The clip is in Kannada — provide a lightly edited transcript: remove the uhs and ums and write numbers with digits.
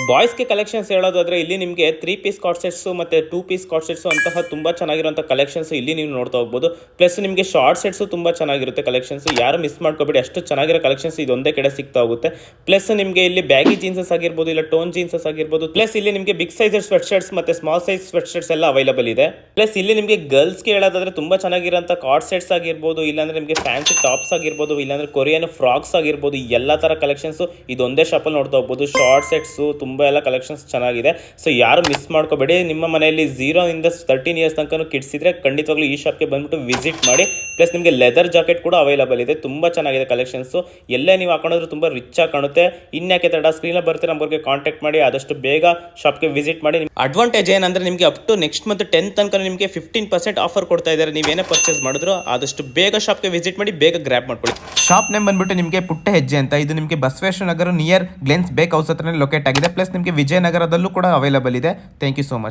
ಬಾಯ್ಸ್ಗೆ ಕಲೆಕ್ಷನ್ಸ್ ಹೇಳೋದಾದ್ರೆ ಇಲ್ಲಿ ನಿಮಗೆ 3 ಪೀಸ್ ಕಾರ್ಡ್ ಸೆಟ್ಸ್ ಮತ್ತೆ 2 ಪೀಸ್ ಕಾರ್ಡ್ ಸೆಟ್ಸ್ ಅಂತಹ ತುಂಬಾ ಚೆನ್ನಾಗಿರುವಂಥ ಕಲೆಕ್ಷನ್ಸ್ ಇಲ್ಲಿ ನೀವು ನೋಡ್ತಾ ಹೋಗ್ಬೋದು. ಪ್ಲಸ್ ನಿಮಗೆ ಶಾರ್ಟ್ ಸೆಟ್ಸ್ ತುಂಬಾ ಚೆನ್ನಾಗಿರುತ್ತೆ ಕಲೆಕ್ಷನ್ಸ್, ಯಾರು ಮಿಸ್ ಮಾಡ್ಕೋಬೇಡಿ, ಅಷ್ಟು ಚೆನ್ನಾಗಿರೋ ಕಲೆಕ್ಷನ್ಸ್ ಇದೊಂದೇ ಕಡೆ ಸಿಗ್ತಾ ಹೋಗುತ್ತೆ. ಪ್ಲಸ್ ನಿಮಗೆ ಇಲ್ಲಿ ಬ್ಯಾಗಿ ಜೀನ್ಸಸ್ ಆಗಿರ್ಬೋದು, ಇಲ್ಲ ಟೋನ್ ಜೀನ್ಸಸ್ ಆಗಿರ್ಬೋದು. ಪ್ಲಸ್ ಇಲ್ಲಿ ನಿಮಗೆ ಬಿಗ್ ಸೈಜ್ ಸ್ವೆಟ್ ಶರ್ಟ್ಸ್ ಮತ್ತೆ ಸ್ಮಾಲ್ ಸೈಜ್ ಸ್ವೆಟ್ ಶರ್ಟ್ಸ್ ಎಲ್ಲ ಅವೈಲೇಬಲ್ ಇದೆ. ಪ್ಲಸ್ ಇಲ್ಲಿ ನಿಮಗೆ ಗರ್ಲ್ಸ್ಗೆ ಹೇಳೋದಾದ್ರೆ ತುಂಬಾ ಚೆನ್ನಾಗಿರೋಂಥ ಕಾರ್ಡ್ ಸೆಟ್ಸ್ ಆಗಿರ್ಬೋದು, ಇಲ್ಲಾಂದ್ರೆ ನಿಮಗೆ ಫ್ಯಾನ್ಸಿ ಟಾಪ್ಸ್ ಆಗಿರ್ಬೋದು, ಇಲ್ಲಾಂದ್ರೆ ಕೊರಿಯನ್ ಫ್ರಾಕ್ಸ್ ಆಗಿರ್ಬೋದು, ಎಲ್ಲ ತರ ಕಲೆಕ್ಷನ್ಸ್ ಇದೊಂದೇ ಶಾಪಲ್ಲಿ ನೋಡ್ತಾ ಹೋಗ್ಬೋದು. ಶಾರ್ಟ್ ಸೆಟ್ಸ್ ತುಂಬಾ ಎಲ್ಲ ಕಲೆಕ್ಷನ್ಸ್ ಚೆನ್ನಾಗಿದೆ. ಸೊ ಯಾರು ಮಿಸ್ ಮಾಡ್ಕೋಬೇಡಿ. ನಿಮ್ಮ ಮನೆಯಲ್ಲಿ 0 ಇಂದ 13 ಇಯರ್ಸ್ ತನಕ ಕಿಡ್ಸ್ ಇದ್ರೆ ಖಂಡಿತವಾಗ್ಲೂ ಈ ಶಾಪ್ಗೆ ಬಂದ್ಬಿಟ್ಟು ವಿಸಿಟ್ ಮಾಡಿ. ಪ್ಲಸ್ ನಿಮಗೆ ಲೆದರ್ ಜಾಕೆಟ್ ಕೂಡ ಅವೈಲೇಬಲ್ ಇದೆ, ತುಂಬಾ ಚೆನ್ನಾಗಿದೆ ಕಲೆಕ್ಷನ್ಸ್. ಎಲ್ಲೇ ನೀವು ಹಾಕೊಂಡ್ರೆ ತುಂಬಾ ರಿಚ್ ಆಗಿ ಕಾಣುತ್ತೆ. ಇನ್ಯಾಕೆ ತಡ, ಸ್ಕ್ರೀನ್ ಬರ್ತೀರಾ ನಂಬರ್ಗೆ ಕಾಂಟ್ಯಾಕ್ಟ್ ಮಾಡಿ, ಆದಷ್ಟು ಬೇಗ ಶಾಪ್ಗೆ ವಿಸಿಟ್ ಮಾಡಿ. ಅಡ್ವಾಂಟೇಜ್ ಏನಂದ್ರೆ ನಿಮಗೆ ಅಪ್ ಟು ನೆಕ್ಸ್ಟ್ ಮಂತ್ 10 ತನಕ ನಿಮಗೆ 15% ಆಫರ್ ಕೊಡ್ತಾ ಇದ್ದಾರೆ. ನೀವೇನೇ ಪರ್ಚೇಸ್ ಮಾಡಿದ್ರು ಆದಷ್ಟು ಬೇಗ ಶಾಪ್ಗೆ ವಿಸಿಟ್ ಮಾಡಿ, ಬೇಗ ಗ್ರ್ಯಾಬ್ ಮಾಡ್ಕೊಳ್ಳಿ. ಶಾಪ್ ನೇಮ್ ಬಂದ್ಬಿಟ್ಟು ನಿಮಗೆ ಪುಟ್ಟ ಹೆಜ್ಜೆ ಅಂತ. ಇದು ನಿಮಗೆ ಬಸವೇಶ್ವರ ನಗರ ನಿಯರ್ ಗ್ಲೆನ್ಸ್ ಬೇಕ್ ಹೌಸ್ ಹತ್ರ ಲೊಕೇಟ್ ಆಗಿದೆ. ಪ್ಲಸ್ ನಿಮಗೆ ವಿಜಯನಗರದಲ್ಲೂ ಕೂಡ ಅವೈಲೇಬಲ್ ಇದೆ. Thank you so much.